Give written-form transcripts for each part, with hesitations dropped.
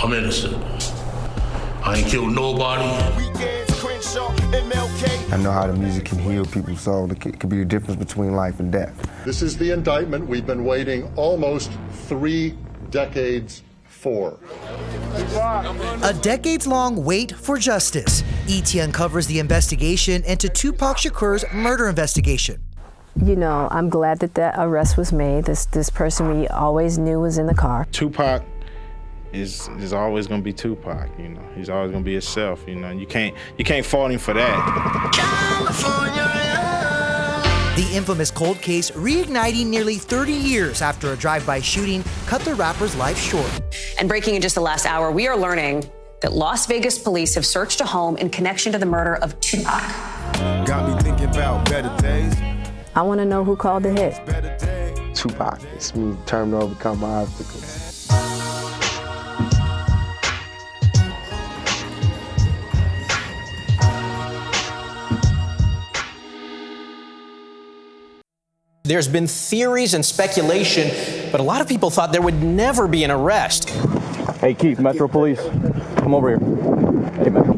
I'm innocent. I ain't killed nobody. I know how the music can heal people's soul. It could be the difference between life and death. This is the indictment we've been waiting almost 3 decades for. A decades-long wait for justice. ET uncovers the investigation into Tupac Shakur's murder investigation. You know, I'm glad that that arrest was made. This person we always knew was in the car. Tupac is always gonna be Tupac, you know. He's always gonna be himself, you know. You can't fault him for that. The infamous cold case reigniting nearly 30 years after a drive-by shooting cut the rapper's life short. And breaking in just the last hour, we are learning that Las Vegas police have searched a home in connection to the murder of Tupac. Got me thinking about better days. I want to know who called the hit. Tupac, it's me turning to overcome my obstacles. There's been theories and speculation, but a lot of people thought there would never be an arrest. Hey, Keith, Metro Police, come over here. Hey, Metro.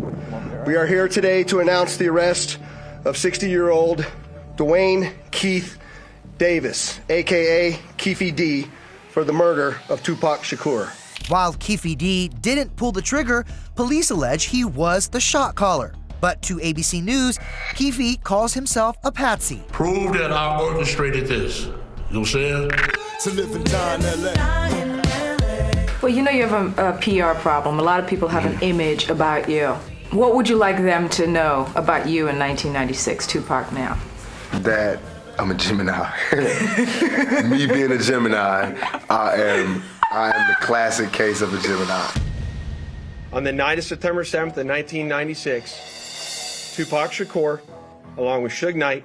We are here today to announce the arrest of 60-year-old Duane Keefe Davis, a.k.a. Keefe D, for the murder of Tupac Shakur. While Keefe D didn't pull the trigger, police allege he was the shot caller. But to ABC News, Keefe calls himself a patsy. Prove that I orchestrated this. You know what I'm saying? Well, you know you have a PR problem. A lot of people have an image about you. What would you like them to know about you in 1996, Tupac now? That I'm a Gemini. Me being a Gemini, I am the classic case of a Gemini. On the night of September 7th of 1996, Tupac Shakur, along with Suge Knight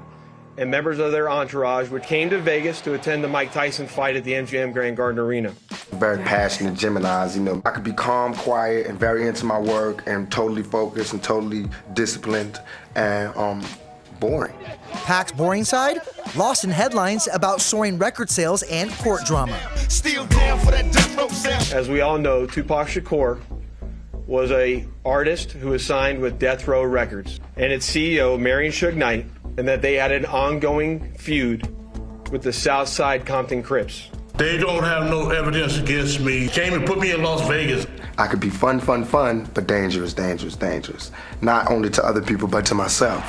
and members of their entourage, which came to Vegas to attend the Mike Tyson fight at the MGM Grand Garden Arena. Very passionate Geminis, you know. I could be calm, quiet, and very into my work, and totally focused and totally disciplined, and boring. Pac's boring side? Lost in headlines about soaring record sales and court drama. Still down for that death row sound. As we all know, Tupac Shakur was an artist who was signed with Death Row Records and its CEO, Marion Suge Knight, and that they had an ongoing feud with the Southside Compton Crips. They don't have no evidence against me. Came and put me in Las Vegas. I could be fun, but dangerous, dangerous, dangerous. Not only to other people, but to myself.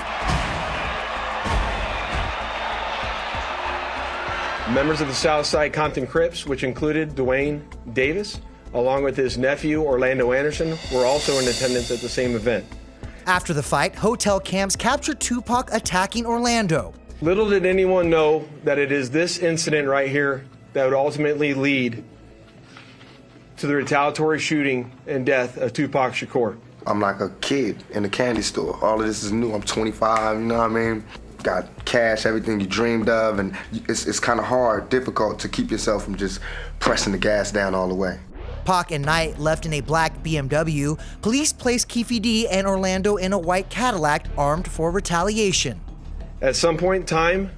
Members of the Southside Compton Crips, which included Duane Davis, along with his nephew, Orlando Anderson, were also in attendance at the same event. After the fight, hotel cams captured Tupac attacking Orlando. Little did anyone know that it is this incident right here that would ultimately lead to the retaliatory shooting and death of Tupac Shakur. I'm like a kid in a candy store. All of this is new. I'm 25, you know what I mean? Got cash, everything you dreamed of, and it's kind of hard, difficult to keep yourself from just pressing the gas down all the way. Pac and Knight left in a black BMW. Police placed Keefe D and Orlando in a white Cadillac armed for retaliation. At some point in time,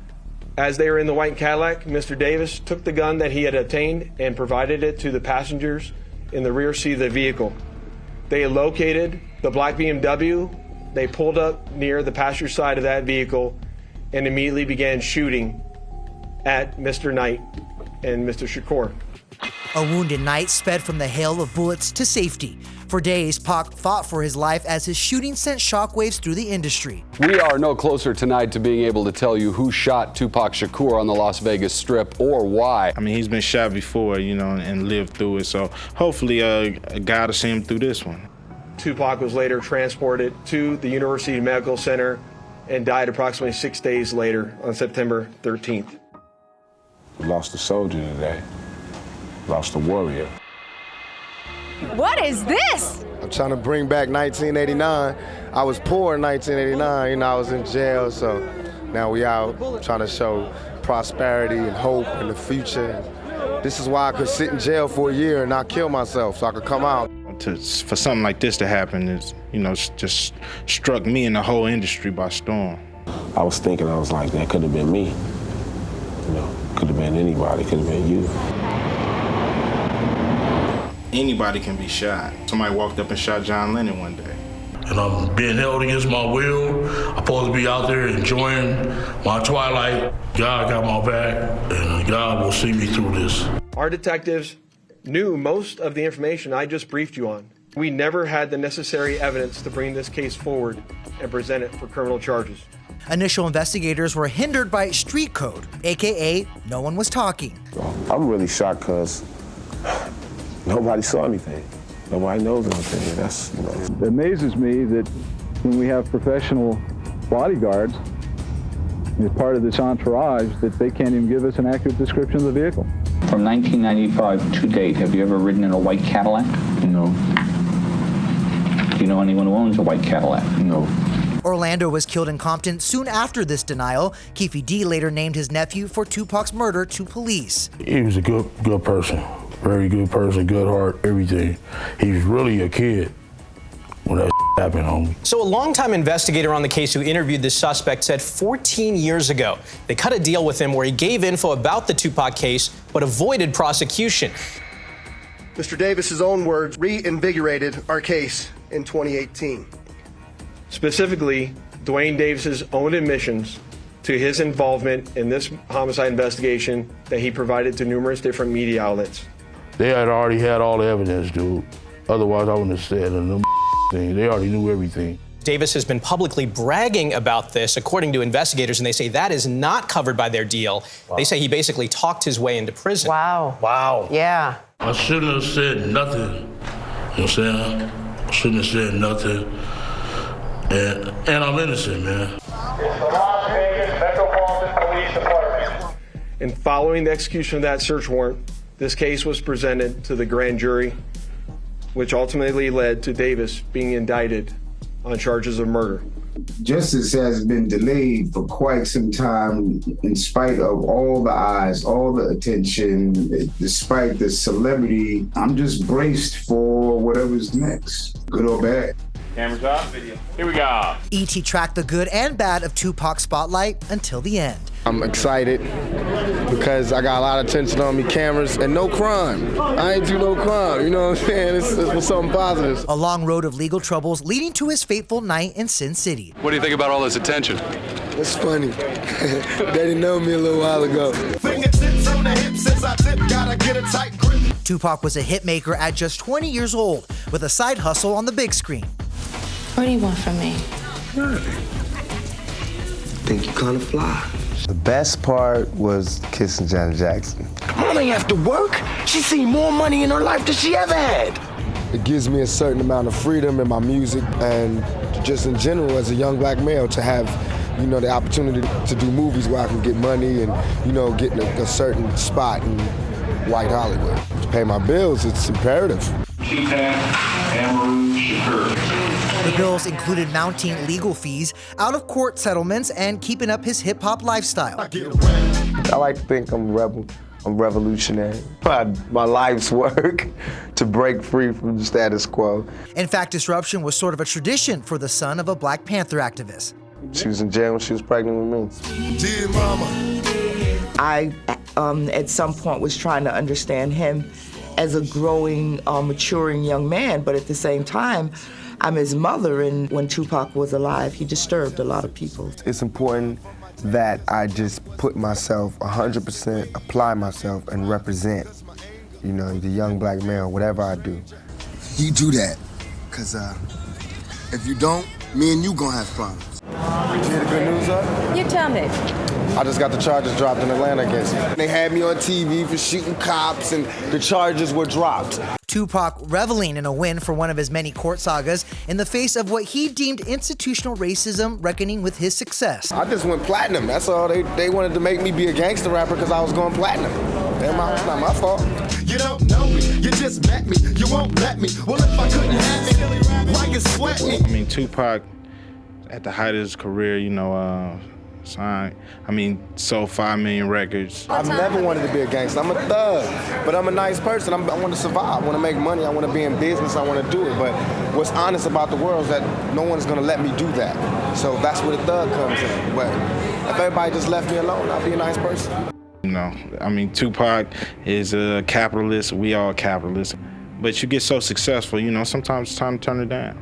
as they were in the white Cadillac, Mr. Davis took the gun that he had obtained and provided it to the passengers in the rear seat of the vehicle. They located the black BMW. They pulled up near the passenger side of that vehicle and immediately began shooting at Mr. Knight and Mr. Shakur. A wounded Knight sped from the hail of bullets to safety. For days, Pac fought for his life as his shooting sent shockwaves through the industry. We are no closer tonight to being able to tell you who shot Tupac Shakur on the Las Vegas Strip or why. I mean, he's been shot before, you know, and lived through it, so hopefully a guy will see him through this one. Tupac was later transported to the University Medical Center and died approximately 6 days later on September 13th. We lost a soldier today. Lost a warrior. What is this? I'm trying to bring back 1989. I was poor in 1989, you know, I was in jail, so now we out trying to show prosperity and hope in the future. This is why I could sit in jail for a year and not kill myself, so I could come out. For something like this to happen is, you know, just struck me and the whole industry by storm. I was thinking, I was like, that could have been me. You know, could have been anybody, could have been you. anybody can be shot. Somebody walked up and shot John Lennon one day. And I'm being held against my will. I'm supposed to be out there enjoying my twilight. God got my back, and God will see me through this. Our detectives knew most of the information I just briefed you on. We never had the necessary evidence to bring this case forward and present it for criminal charges. Initial investigators were hindered by street code, AKA no one was talking. I'm really shocked because nobody saw anything. Nobody knows anything. That's, you know. It amazes me that when we have professional bodyguards as part of this entourage, that they can't even give us an accurate description of the vehicle. From 1995 to date, have you ever ridden in a white Cadillac? No. Do you know anyone who owns a white Cadillac? No. Orlando was killed in Compton soon after this denial. Keefe D later named his nephew for Tupac's murder to police. He was a good person. Very good person, good heart, everything. He was really a kid when that happened, homie. So a longtime investigator on the case who interviewed the suspect said 14 years ago, they cut a deal with him where he gave info about the Tupac case, but avoided prosecution. Mr. Davis's own words reinvigorated our case in 2018. Specifically, Duane Davis's own admissions to his involvement in this homicide investigation that he provided to numerous different media outlets. They had already had all the evidence, dude. Otherwise, I wouldn't have said them thing. They already knew everything. Davis has been publicly bragging about this, according to investigators, and they say that is not covered by their deal. Wow. They say he basically talked his way into prison. Wow. Wow. Yeah. I shouldn't have said nothing. You know what I'm saying? I shouldn't have said nothing. And I'm innocent, man. It's the Las Vegas Metropolitan Police Department. And following the execution of that search warrant, this case was presented to the grand jury, which ultimately led to Davis being indicted on charges of murder. Justice has been delayed for quite some time in spite of all the eyes, all the attention, despite the celebrity. I'm just braced for whatever's next, good or bad. Cameras off, video. Here we go. E.T. tracked the good and bad of Tupac's spotlight until the end. I'm excited because I got a lot of attention on me, cameras, and no crime. I ain't do no crime, you know what I'm saying? It's for something positive. A long road of legal troubles leading to his fateful night in Sin City. What do you think about all this attention? It's funny. They didn't know me a little while ago. Tupac was a hitmaker at just 20 years old with a side hustle on the big screen. What do you want from me? Think you kind of fly. The best part was kissing Janet Jackson. Mom ain't have to work. She's seen more money in her life than she ever had. It gives me a certain amount of freedom in my music and just in general as a young black male to have, you know, the opportunity to do movies where I can get money and, you know, get in a certain spot in white Hollywood. To pay my bills, it's imperative. Tupac Shakur. The bills included mounting legal fees, out-of-court settlements, and keeping up his hip-hop lifestyle. I like to think I'm a rebel. I'm revolutionary. My life's work to break free from the status quo. In fact, disruption was sort of a tradition for the son of a Black Panther activist. She was in jail when she was pregnant with me. Dear mama. I, at some point, was trying to understand him as a growing, maturing young man, but at the same time, I'm his mother, and when Tupac was alive, he disturbed a lot of people. It's important that I just put myself 100%, apply myself, and represent, you know, the young black male, whatever I do. You do that, because if you don't, me and you gonna have problems. You hear the good news up? You tell me. I just got the charges dropped in Atlanta against me. They had me on TV for shooting cops, and the charges were dropped. Tupac reveling in a win for one of his many court sagas in the face of what he deemed institutional racism reckoning with his success. I just went platinum, that's all. They wanted to make me be a gangster rapper because I was going platinum. It's not my fault. You don't know me, you just met me, you won't let me. Well, if I couldn't have me, why you sweat me? I mean, Tupac, at the height of his career, you know, sold 5 million records. I've never wanted to be a gangster. I'm a thug, but I'm a nice person. I want to survive. I want to make money. I want to be in business. I want to do it. But what's honest about the world is that no one's going to let me do that. So that's where the thug comes in. But if everybody just left me alone, I'd be a nice person. You know, I mean, Tupac is a capitalist. We all capitalists. But you get so successful, you know, sometimes it's time to turn it down.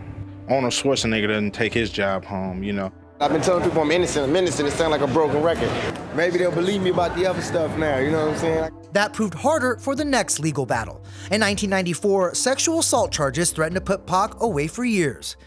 Arnold Schwarzenegger doesn't take his job home, you know. I've been telling people I'm innocent. It sounds like a broken record. Maybe they'll believe me about the other stuff now, you know what I'm saying? That proved harder for the next legal battle. In 1994, sexual assault charges threatened to put Pac away for years.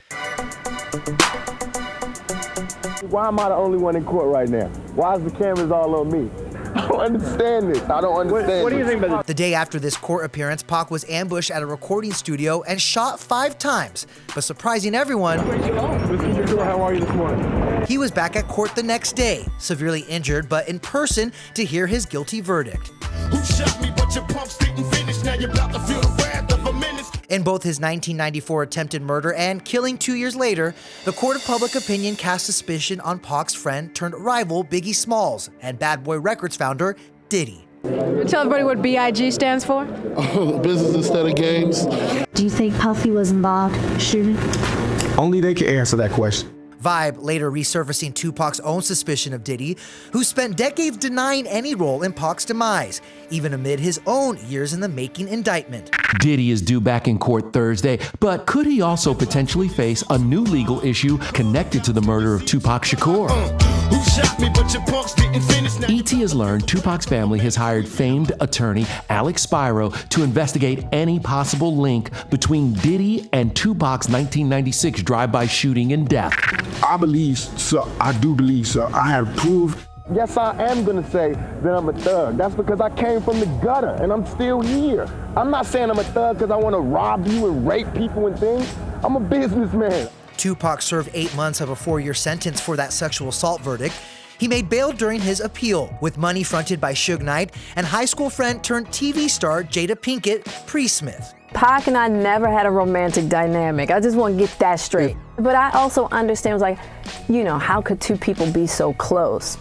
Why am I the only one in court right now? Why is the cameras all on me? I don't understand this. I don't understand What do you think about this? The day after this court appearance, Pac was ambushed at a recording studio and shot 5 times. But surprising everyone, how are you this morning? He was back at court the next day, severely injured, but in person to hear his guilty verdict. Who shot me, but your pumps didn't finish. Now you're about to feel the wrath of a menace. In both his 1994 attempted murder and killing 2 years later, the court of public opinion cast suspicion on Pac's friend turned rival Biggie Smalls and Bad Boy Records founder Diddy. Tell everybody what B.I.G. stands for. Business instead of games. Do you think Puffy was involved shooting? Only they can answer that question. Vibe later resurfacing Tupac's own suspicion of Diddy, who spent decades denying any role in Pac's demise, even amid his own years in the making indictment. Diddy is due back in court Thursday, but could he also potentially face a new legal issue connected to the murder of Tupac Shakur? Who shot me, but your pumps didn't finish. E.T. has learned Tupac's family has hired famed attorney Alex Spiro to investigate any possible link between Diddy and Tupac's 1996 drive-by shooting and death. I believe, sir, I do believe, sir, I have proved. Yes, I am gonna say that I'm a thug. That's because I came from the gutter and I'm still here. I'm not saying I'm a thug because I want to rob you and rape people and things. I'm a businessman. Tupac served 8 months of a 4-year sentence for that sexual assault verdict. He made bail during his appeal, with money fronted by Suge Knight and high school friend turned TV star Jada Pinkett Smith. Pac and I never had a romantic dynamic. I just want to get that straight. But I also understand, like, you know, how could two people be so close?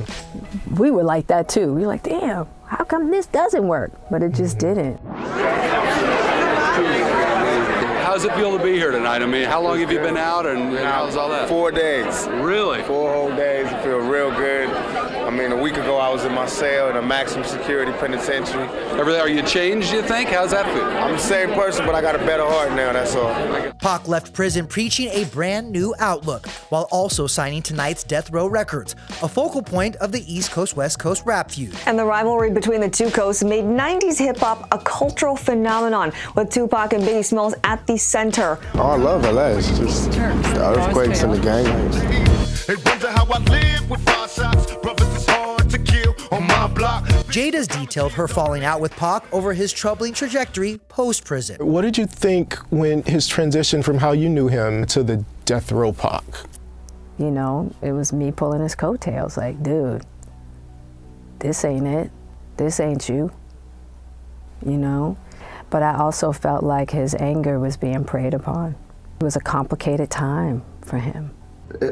We were like that too. We were like, damn, how come this doesn't work? But it just didn't. How's it feel to be here tonight? I mean, how long have you been out and how's all that? 4 days. Really? 4 whole days. I feel real good. I mean, a week ago I was in my cell in a maximum security penitentiary. Are you changed, you think? How's that feel? I'm the same person, but I got a better heart now, that's all. Pac left prison preaching a brand new outlook, while also signing tonight's Death Row Records, a focal point of the East Coast-West Coast rap feud. And the rivalry between the two coasts made 90s hip-hop a cultural phenomenon, with Tupac and Biggie Smalls at the center. Oh, I love LA. It's just the earthquakes and the gangbangs. They wonder how I live with 5 shots. Brothers is hard to kill on my block. Jada's detailed her falling out with Pac over his troubling trajectory post-prison. What did you think when his transition from how you knew him to the death row Pac? You know, it was me pulling his coattails, like, dude, this ain't it. This ain't you. You know? But I also felt like his anger was being preyed upon. It was a complicated time for him.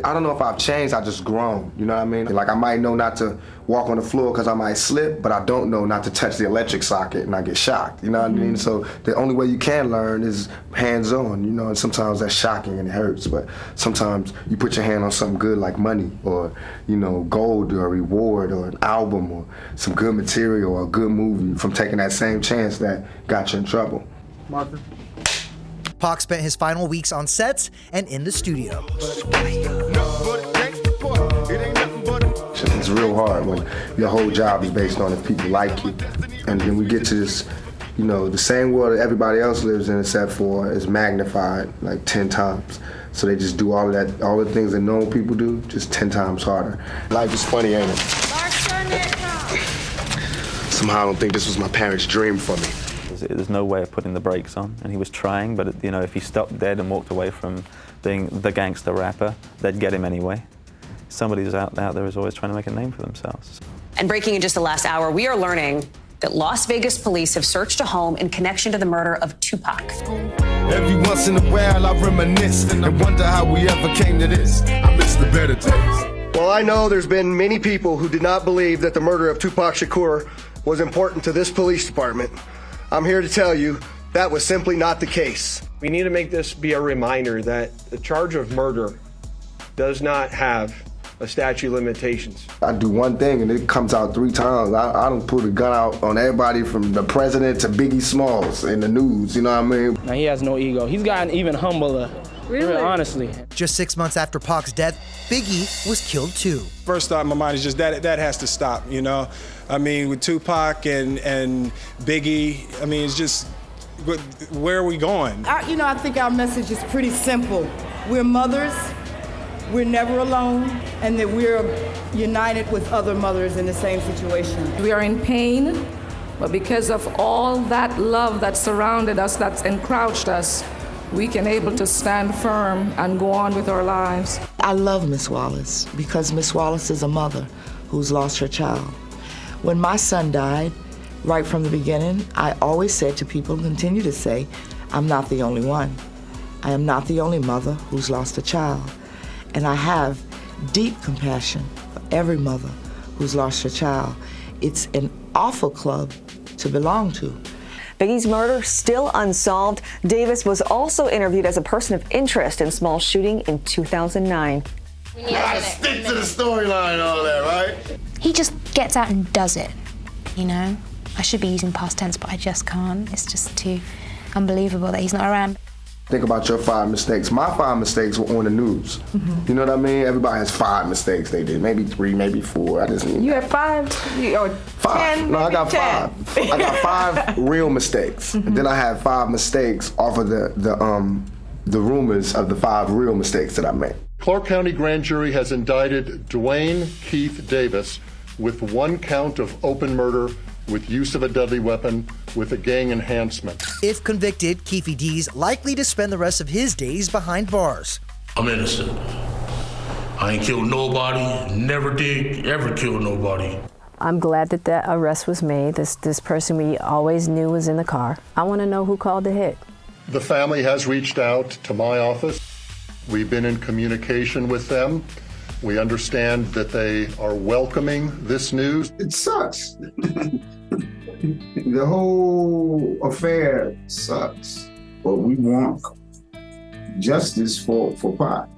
I don't know if I've changed, I've just grown, you know what I mean? Like I might know not to walk on the floor because I might slip, but I don't know not to touch the electric socket and I get shocked, you know what I mean? So the only way you can learn is hands-on, you know, and sometimes that's shocking and it hurts, but sometimes you put your hand on something good like money or, you know, gold or a reward or an album or some good material or a good movie from taking that same chance that got you in trouble. Martha. Pac spent his final weeks on sets and in the studio. It's real hard when your whole job is based on if people like you. And then we get to this, you know, the same world that everybody else lives in except for is magnified like 10 times. So they just do all of that, all the things that normal people do, just 10 times harder. Life is funny, ain't it? Somehow I don't think this was my parents' dream for me. There's no way of putting the brakes on, and he was trying, but you know, if he stopped dead and walked away from being the gangster rapper, they'd get him anyway. Somebody who's out there is always trying to make a name for themselves. And breaking in just the last hour, we are learning that Las Vegas police have searched a home in connection to the murder of Tupac. Every once in a while I reminisce and wonder how we ever came to this. I miss the better days. Well, I know there's been many people who did not believe that the murder of Tupac Shakur was important to this police department. I'm here to tell you that was simply not the case. We need to make this be a reminder that the charge of murder does not have a statute of limitations. I do one thing and it comes out 3 times. I don't put a gun out on everybody from the president to Biggie Smalls in the news, you know what I mean? Now, he has no ego. He's gotten even humbler, really? Honestly. Just 6 months after Pac's death, Biggie was killed too. First thought in my mind is just that has to stop, you know? I mean, with Tupac and Biggie, I mean, it's just, where are we going? I think our message is pretty simple. We're mothers, we're never alone, and that we're united with other mothers in the same situation. We are in pain, but because of all that love that surrounded us, that's encroached us, we can able to stand firm and go on with our lives. I love Miss Wallace because Miss Wallace is a mother who's lost her child. When my son died, right from the beginning, I always said to people, and continue to say, I'm not the only one. I am not the only mother who's lost a child. And I have deep compassion for every mother who's lost her child. It's an awful club to belong to. Biggie's murder still unsolved. Davis was also interviewed as a person of interest in Smalls' shooting in 2009. You gotta stick to the storyline and all that, right? He just gets out and does it, you know? I should be using past tense, but I just can't. It's just too unbelievable that he's not around. Think about your 5 mistakes. My 5 mistakes were on the news. You know what I mean? Everybody has 5 mistakes they did. Maybe 3, maybe 4. I just need. You have 5? Or 5. 10? No, I got 10. 5. I got 5 real mistakes. And then I had 5 mistakes off of the rumors of the 5 real mistakes that I made. Clark County Grand Jury has indicted Duane Keefe Davis with 1 count of open murder with use of a deadly weapon with a gang enhancement. If convicted, Keefe D's likely to spend the rest of his days behind bars. I'm innocent. I ain't killed nobody, never did, ever kill nobody. I'm glad that that arrest was made. This person we always knew was in the car. I want to know who called the hit. The family has reached out to my office. We've been in communication with them. We understand that they are welcoming this news. It sucks. The whole affair sucks. But we want justice for Pac.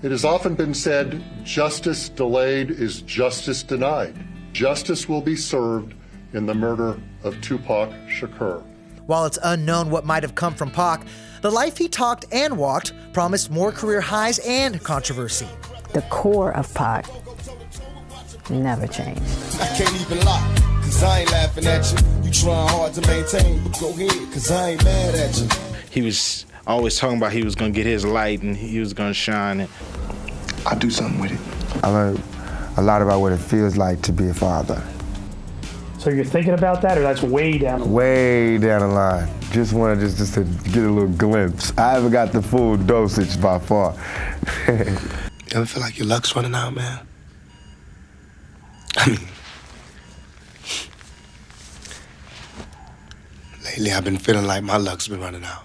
It has often been said, justice delayed is justice denied. Justice will be served in the murder of Tupac Shakur. While it's unknown what might have come from Pac, the life he talked and walked promised more career highs and controversy. The core of Pac never changed. I can't even lie, cause I ain't laughing at you. You trying hard to maintain, but go ahead, cause I ain't mad at you. He was always talking about he was gonna get his light and he was gonna shine it. I do something with it. I learned a lot about what it feels like to be a father. So you're thinking about that, or that's way down the line? Way down the line. Just wanted just to get a little glimpse. I haven't got the full dosage by far. You ever feel like your luck's running out, man? I mean, lately I've been feeling like my luck's been running out.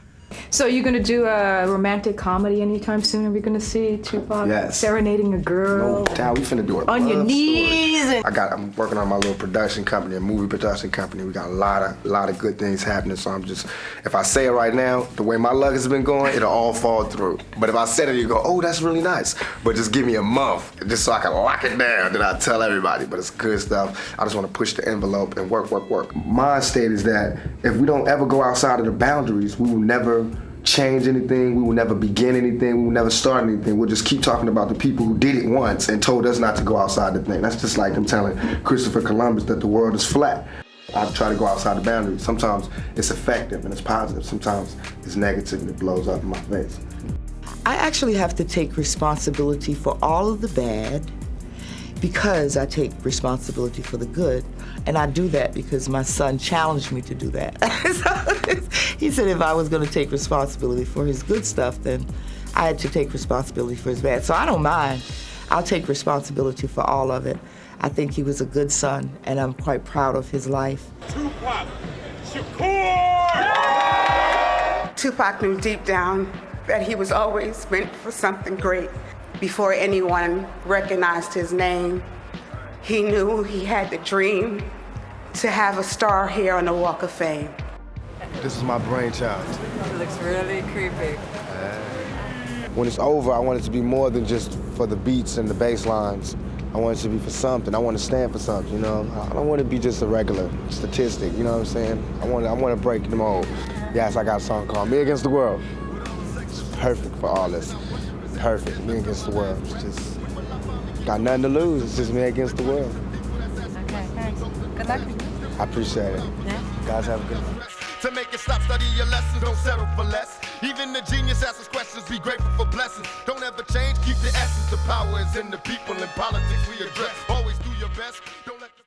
So you're gonna do a romantic comedy anytime soon? Are we gonna see Tupac serenading a girl? No doubt, we finna do it. On your knees. I'm working on my little production company, a movie production company. We got a lot of good things happening. So if I say it right now, the way my luck has been going, it'll all fall through. But if I said it, you go, oh, that's really nice. But just give me a month, just so I can lock it down. Then I tell everybody. But it's good stuff. I just want to push the envelope and work. My state is that if we don't ever go outside of the boundaries, we will never change anything, we will never begin anything, we will never start anything. We'll just keep talking about the people who did it once and told us not to go outside the thing. That's just like them telling Christopher Columbus that the world is flat. I try to go outside the boundaries. Sometimes it's effective and it's positive. Sometimes it's negative and it blows up in my face. I actually have to take responsibility for all of the bad because I take responsibility for the good. And I do that because my son challenged me to do that. He said if I was going to take responsibility for his good stuff, then I had to take responsibility for his bad. So I don't mind. I'll take responsibility for all of it. I think he was a good son, and I'm quite proud of his life. Tupac Shakur! Tupac knew deep down that he was always meant for something great. Before anyone recognized his name, he knew he had the dream to have a star here on the Walk of Fame. This is my brainchild. It looks really creepy. when it's over, I want it to be more than just for the beats and the bass lines. I want it to be for something. I want to stand for something, you know? I don't want to be just a regular statistic, you know what I'm saying? I want to break the mold. Yes, I got a song called Me Against the World. It's perfect for all this. Perfect, Me Against the World. It's just, got nothing to lose. It's just me against the world. Okay, thanks. Good luck. I appreciate it. Yeah. Guys, have a good night. To make it stop, study your lessons, don't settle for less. Even the genius asks questions, be grateful for blessings. Don't ever change, keep the essence. The power is in the people, in politics we address. Always do your best.